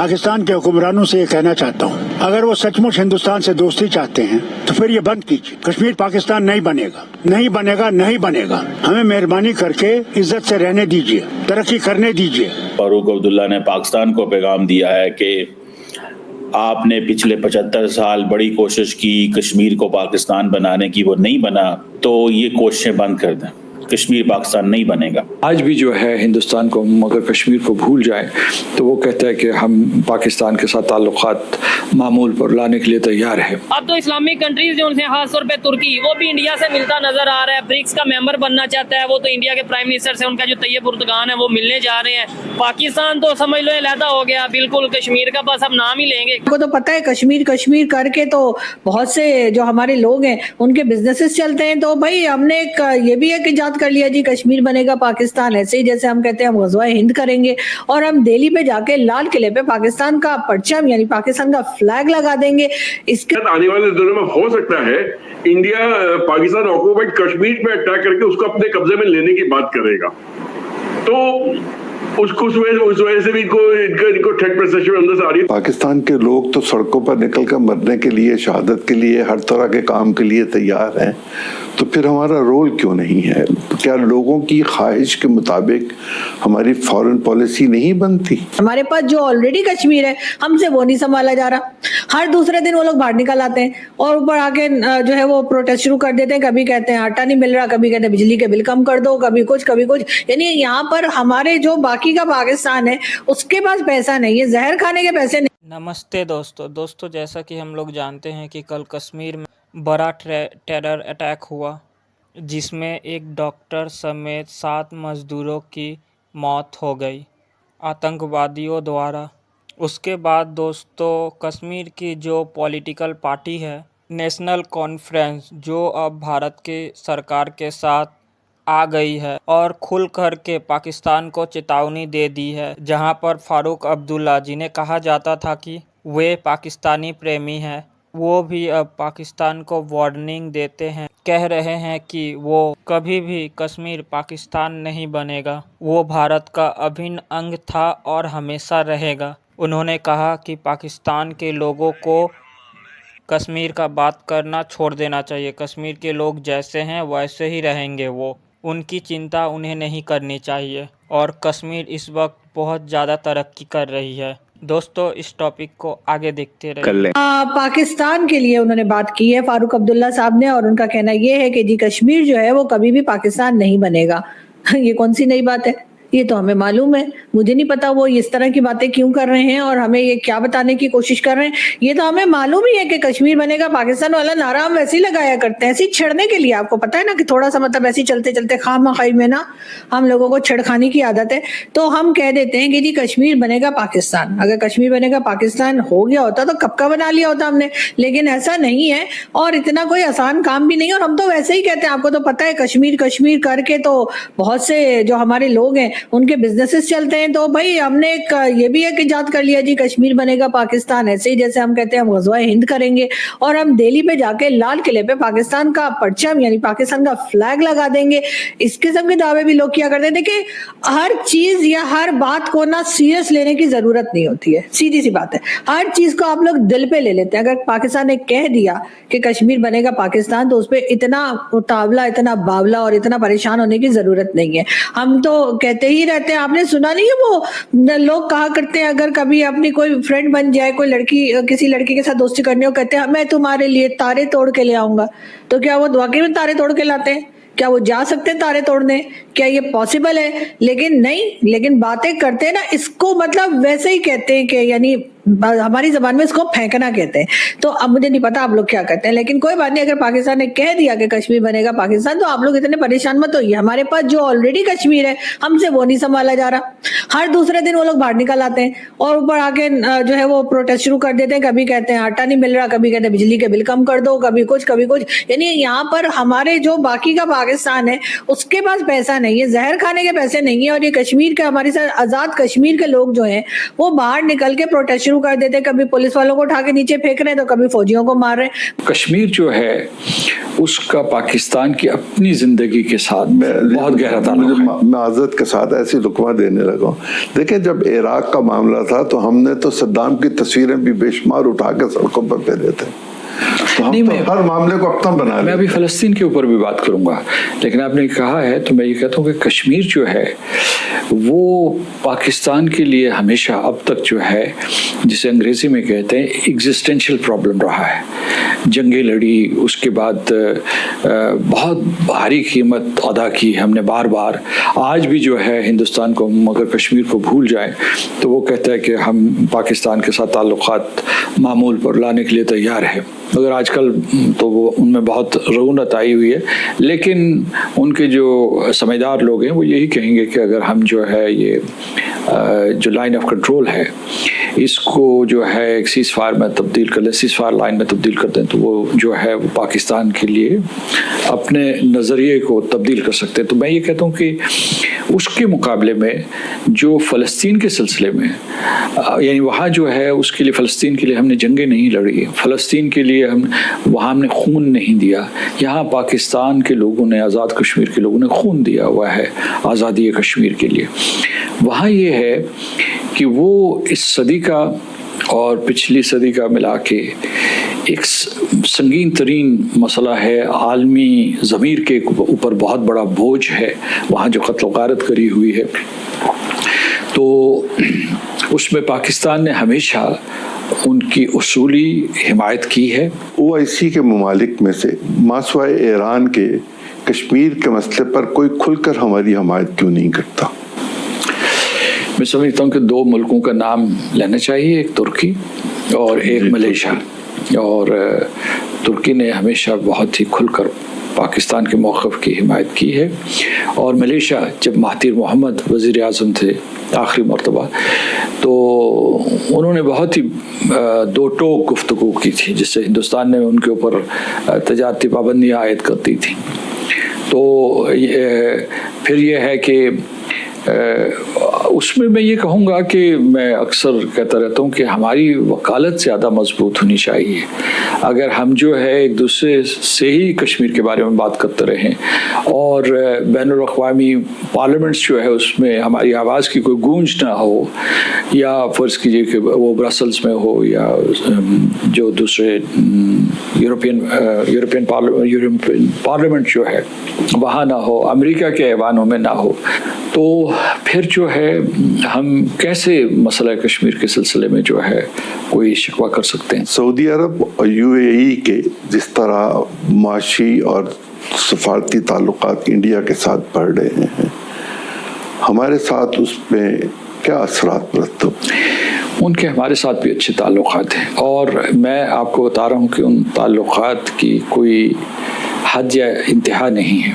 पाकिस्तान के हुक्मरानों से ये कहना चाहता हूँ, अगर वो सचमुच हिंदुस्तान से दोस्ती चाहते हैं तो फिर ये बंद कीजिए। कश्मीर पाकिस्तान नहीं बनेगा, नहीं बनेगा, नहीं बनेगा। हमें मेहरबानी करके इज्जत से रहने दीजिए, तरक्की करने दीजिए। फारूक अब्दुल्ला ने पाकिस्तान को पैगाम दिया है कि आपने पिछले 75 साल बड़ी कोशिश की कश्मीर को पाकिस्तान बनाने की, वो नहीं बना, तो ये कोशिशें बंद कर दें। कश्मीर पाकिस्तान नहीं बनेगा। आज भी जो है हिंदुस्तान को अगर कश्मीर को भूल जाए तो वो कहता है कि हम पाकिस्तान के साथ ताल्लुकात मामूल पर लाने के लिए तैयार है। अब तो इस्लामिक कंट्रीज जो उनसे खास तौर पे तुर्की, वो भी इंडिया से मिलता नजर आ रहा है, ब्रिक्स का मेंबर बनना चाहता है। वो तो इंडिया के प्राइम मिनिस्टर से उनका जो तैयब उर्दगान है वो मिलने जा रहे हैं। पाकिस्तान तो समझ लो लहदा हो गया बिल्कुल, कश्मीर का बस अब नाम ही लेंगे। आपको तो पता है कश्मीर कश्मीर करके तो बहुत से जो हमारे लोग हैं उनके बिजनेसेस चलते हैं। तो भाई हमने एक ये भी एक इजाद कर लिया जी, कश्मीर बनेगा पाकिस्तान। ऐसे ही जैसे हम कहते हैं हम ग़ज़वा-ए हिंद करेंगे और हम दिल्ली पे जाके लाल किले पे पाकिस्तान का परचम यानी पाकिस्तान का फ्लैग लगा देंगे। इसके आने वाले दिनों में हो सकता है इंडिया पाकिस्तान ऑक्युपाइड कश्मीर पे अटैक करके उसको अपने कब्जे में लेने की बात करेगा, तो उसको उस वजह से भी इनको थ्रेट परसेप्शन अंदर से आ रही है। पाकिस्तान के लोग तो सड़कों पर निकल कर मरने के लिए, शहादत के लिए, हर तरह के काम के लिए तैयार हैं, तो फिर हमारा रोल क्यों नहीं है? क्या लोगों की ख्वाहिश के मुताबिक हमारी फॉरेन पॉलिसी नहीं बनती? हमारे पास जो ऑलरेडी कश्मीर है हमसे वो नहीं संभाला जा रहा। हर दूसरे दिन वो लोग बाहर निकल आते हैं और ऊपर आके जो है वो प्रोटेस्ट शुरू कर देते हैं। कभी कहते हैं आटा नहीं मिल रहा, कभी कहते हैं बिजली के बिल कम कर दो, कभी कुछ कभी कुछ। यानी यहाँ पर हमारे जो बाकी का पाकिस्तान है उसके पास पैसा नहीं है, जहर खाने के पैसे नहीं। नमस्ते दोस्तों, जैसा कि हम लोग जानते हैं कि कल कश्मीर में बड़ा टेरर अटैक हुआ जिसमें एक डॉक्टर समेत 7 मज़दूरों की मौत हो गई आतंकवादियों द्वारा। उसके बाद दोस्तों कश्मीर की जो पॉलिटिकल पार्टी है नेशनल कॉन्फ्रेंस, जो अब भारत की सरकार के साथ आ गई है और खुल कर के पाकिस्तान को चेतावनी दे दी है, जहां पर फारूक अब्दुल्ला जिन्हें कहा जाता था कि वे पाकिस्तानी प्रेमी हैं, वो भी अब पाकिस्तान को वार्निंग देते हैं, कह रहे हैं कि वो कभी भी कश्मीर पाकिस्तान नहीं बनेगा, वो भारत का अभिन्न अंग था और हमेशा रहेगा। उन्होंने कहा कि पाकिस्तान के लोगों को कश्मीर का बात करना छोड़ देना चाहिए। कश्मीर के लोग जैसे हैं वैसे ही रहेंगे, वो उनकी चिंता उन्हें नहीं करनी चाहिए और कश्मीर इस वक्त बहुत ज़्यादा तरक्की कर रही है। दोस्तों इस टॉपिक को आगे देखते रहिए। पाकिस्तान के लिए उन्होंने बात की है फारूक अब्दुल्ला साहब ने और उनका कहना ये है कि जी कश्मीर जो है वो कभी भी पाकिस्तान नहीं बनेगा। ये कौन सी नई बात है? ये तो हमें मालूम है, मुझे नहीं पता वो इस तरह की बातें क्यों कर रहे हैं और हमें ये क्या बताने की कोशिश कर रहे हैं। ये तो हमें मालूम ही है कि कश्मीर बनेगा पाकिस्तान वाला नारा हम वैसे ही लगाया करते हैं, ऐसे ही छेड़ने के लिए। आपको पता है ना कि थोड़ा सा मतलब ऐसे ही चलते चलते खामखाई में ना हम लोगों को छेड़खानी की आदत है, तो हम कह देते हैं कि जी कश्मीर बनेगा पाकिस्तान। अगर कश्मीर बनेगा पाकिस्तान हो गया होता तो कब का बना लिया होता हमने, लेकिन ऐसा नहीं है और इतना कोई आसान काम भी नहीं। और हम तो वैसे ही कहते हैं, आपको तो पता है कश्मीर कश्मीर करके तो बहुत से जो हमारे लोग हैं उनके बिजनेसेस चलते हैं। तो भाई हमने एक ये भी एक इजाद कर लिया जी, कश्मीर बनेगा पाकिस्तान। ऐसे ही जैसे हम कहते हैं हम ग़ज़वा-ए हिंद करेंगे और हम दिल्ली पे जाके लाल किले पे पाकिस्तान का परचम यानी पाकिस्तान का फ्लैग लगा देंगे। इस किस्म के दावे भी लोग किया करते हैं। देखिए हर चीज या हर बात को ना सीरियस लेने की जरूरत नहीं होती है, सीधी सी बात है। हर चीज को आप लोग दिल पे ले लेते हैं। अगर पाकिस्तान ने कह दिया कि कश्मीर बनेगा पाकिस्तान तो उस पर इतना उतावला, इतना बावला और इतना परेशान होने की जरूरत नहीं है। हम तो कहते ही रहते हैं, आपने सुना नहीं है वो लोग कहा करते हैं अगर कभी अपनी कोई फ्रेंड बन जाए, कोई लड़की किसी लड़की के साथ दोस्ती करनी हो, कहते हैं मैं तुम्हारे लिए तारे तोड़ के ले आऊंगा। तो क्या वो वाकई में तारे तोड़ के लाते हैं? क्या वो जा सकते हैं तारे तोड़ने? क्या ये पॉसिबल है? लेकिन नहीं, लेकिन बातें करते हैं ना, इसको मतलब वैसे ही कहते हैं कि यानी हमारी जबान में इसको फेंकना कहते हैं। तो अब मुझे नहीं पता आप लोग क्या कहते हैं, लेकिन कोई बात नहीं। अगर पाकिस्तान ने कह दिया कि कश्मीर बनेगा पाकिस्तान तो आप लोग इतने परेशान मत होइए। हमारे पास जो ऑलरेडी कश्मीर है हमसे वो नहीं संभाला जा रहा। हर दूसरे दिन वो लोग बाहर निकल आते हैं और ऊपर आके जो है वो प्रोटेस्ट शुरू कर देते हैं। कभी कहते हैं आटा नहीं मिल रहा, कभी कहते हैं बिजली के बिल कम कर दो, कभी कुछ कभी कुछ। यानी यहाँ पर हमारे जो बाकी का पाकिस्तान है उसके पास पैसा نہیں ہے, زہر کھانے کے پیسے نہیں ہیں. اور یہ کشمیر کے ہمارے ساتھ آزاد کشمیر کے لوگ جو ہیں وہ باہر نکل کے پروٹیسٹ شروع کر دیتے ہیں, کبھی پولیس والوں کو اٹھا کے نیچے پھینک رہے ہیں تو کبھی فوجیوں کو مار رہے ہیں. کشمیر جو ہے اس کا پاکستان کی اپنی زندگی کے ساتھ بہت گہرا تعلق ہے. میں معذرت کے ساتھ ایسی لقمہ دینے لگا ہوں. دیکھیں جب عراق کا معاملہ تھا تو ہم نے تو صدام کی تصویریں بھی بے شمار اٹھا کے سڑکوں پر پھیرے تھے. تو ہم تو ہر معاملے کو اپنا بنا لیں. میں ابھی فلسطین کے اوپر بھی بات کروں گا, لیکن آپ نے کہا ہے تو میں یہ کہتا ہوں کہ کشمیر جو ہے وہ پاکستان کے لیے ہمیشہ اب تک جو ہے جسے انگریزی میں کہتے ہیں ایگزسٹینشل پرابلم رہا ہے. جنگیں لڑی, اس کے بعد بہت بھاری قیمت ادا کی ہم نے بار بار. آج بھی جو ہے ہندوستان کو اگر کشمیر کو بھول جائیں تو وہ کہتا ہے کہ ہم پاکستان کے ساتھ تعلقات معمول پر لانے کے لیے تیار ہے. مگر آج کل تو وہ ان میں بہت رعونت آئی ہوئی ہے, لیکن ان کے جو سمجھدار لوگ ہیں وہ یہی کہیں گے کہ اگر ہم جو ہے یہ جو لائن آف کنٹرول ہے اس کو جو ہے ایک سیز فائر میں تبدیل کر دیں, سیز فائر لائن میں تبدیل کر دیں, تو وہ جو ہے وہ پاکستان کے لیے اپنے نظریے کو تبدیل کر سکتے ہیں. تو میں یہ کہتا ہوں کہ اس کے مقابلے میں جو فلسطین کے سلسلے میں یعنی وہاں جو ہے اس کے لیے فلسطین کے لیے ہم نے جنگیں نہیں لڑی, فلسطین کے لیے وہاں ہم نے خون نہیں دیا. یہاں پاکستان کے لوگوں نے, آزاد کشمیر کے لوگوں نے خون دیا ہوا ہے آزادی کشمیر کے لیے. وہاں یہ ہے کہ وہ اس صدی کا اور پچھلی صدی کا ملا کے ایک سنگین ترین مسئلہ ہے, عالمی ضمیر کے اوپر بہت بڑا بوجھ ہے وہاں جو قتل و غارت کری ہوئی ہے. تو اس میں پاکستان نے ہمیشہ ان کی اصولی حمایت کی ہے. OIC کے ممالک میں سے ماسوائے ایران کے کشمیر کے مسئلے پر کوئی کھل کر ہماری حمایت کیوں نہیں کرتا؟ میں سمجھتا ہوں کہ دو ملکوں کا نام لینا چاہیے, ایک ترکی اور ایک ملیشیا. اور ترکی نے ہمیشہ بہت ہی کھل کر پاکستان کے موقف کی حمایت کی ہے, اور ملیشیا جب مہاتیر محمد وزیر اعظم تھے آخری مرتبہ تو انہوں نے بہت ہی دو ٹوک گفتگو کی تھی جس سے ہندوستان نے ان کے اوپر تجارتی پابندیاں عائد کرتی تھیں. تو پھر یہ ہے کہ اس میں یہ کہوں گا کہ میں اکثر کہتا رہتا ہوں کہ ہماری وکالت زیادہ مضبوط ہونی چاہیے. اگر ہم جو ہے ایک دوسرے سے ہی کشمیر کے بارے میں بات کرتے رہیں اور بین الاقوامی پارلیمنٹس جو ہے اس میں ہماری آواز کی کوئی گونج نہ ہو, یا فرض کیجیے کہ وہ برسلز میں ہو یا جو دوسرے یورپین پارلیمنٹ جو ہے وہاں نہ ہو, امریکہ کے ایوانوں میں نہ ہو, تو پھر جو ہے ہم کیسے مسئلہ کشمیر کے سلسلے میں جو ہے کوئی شکوہ کر سکتے ہیں؟ سعودی عرب اور UAE کے جس طرح معاشی اور سفارتی تعلقات انڈیا کے ساتھ بڑھ رہے ہیں, ہمارے ساتھ اس میں کیا اثرات مرتب؟ ان کے ہمارے ساتھ بھی اچھے تعلقات ہیں, اور میں آپ کو بتا رہا ہوں کہ ان تعلقات کی کوئی حد یا انتہا نہیں ہے.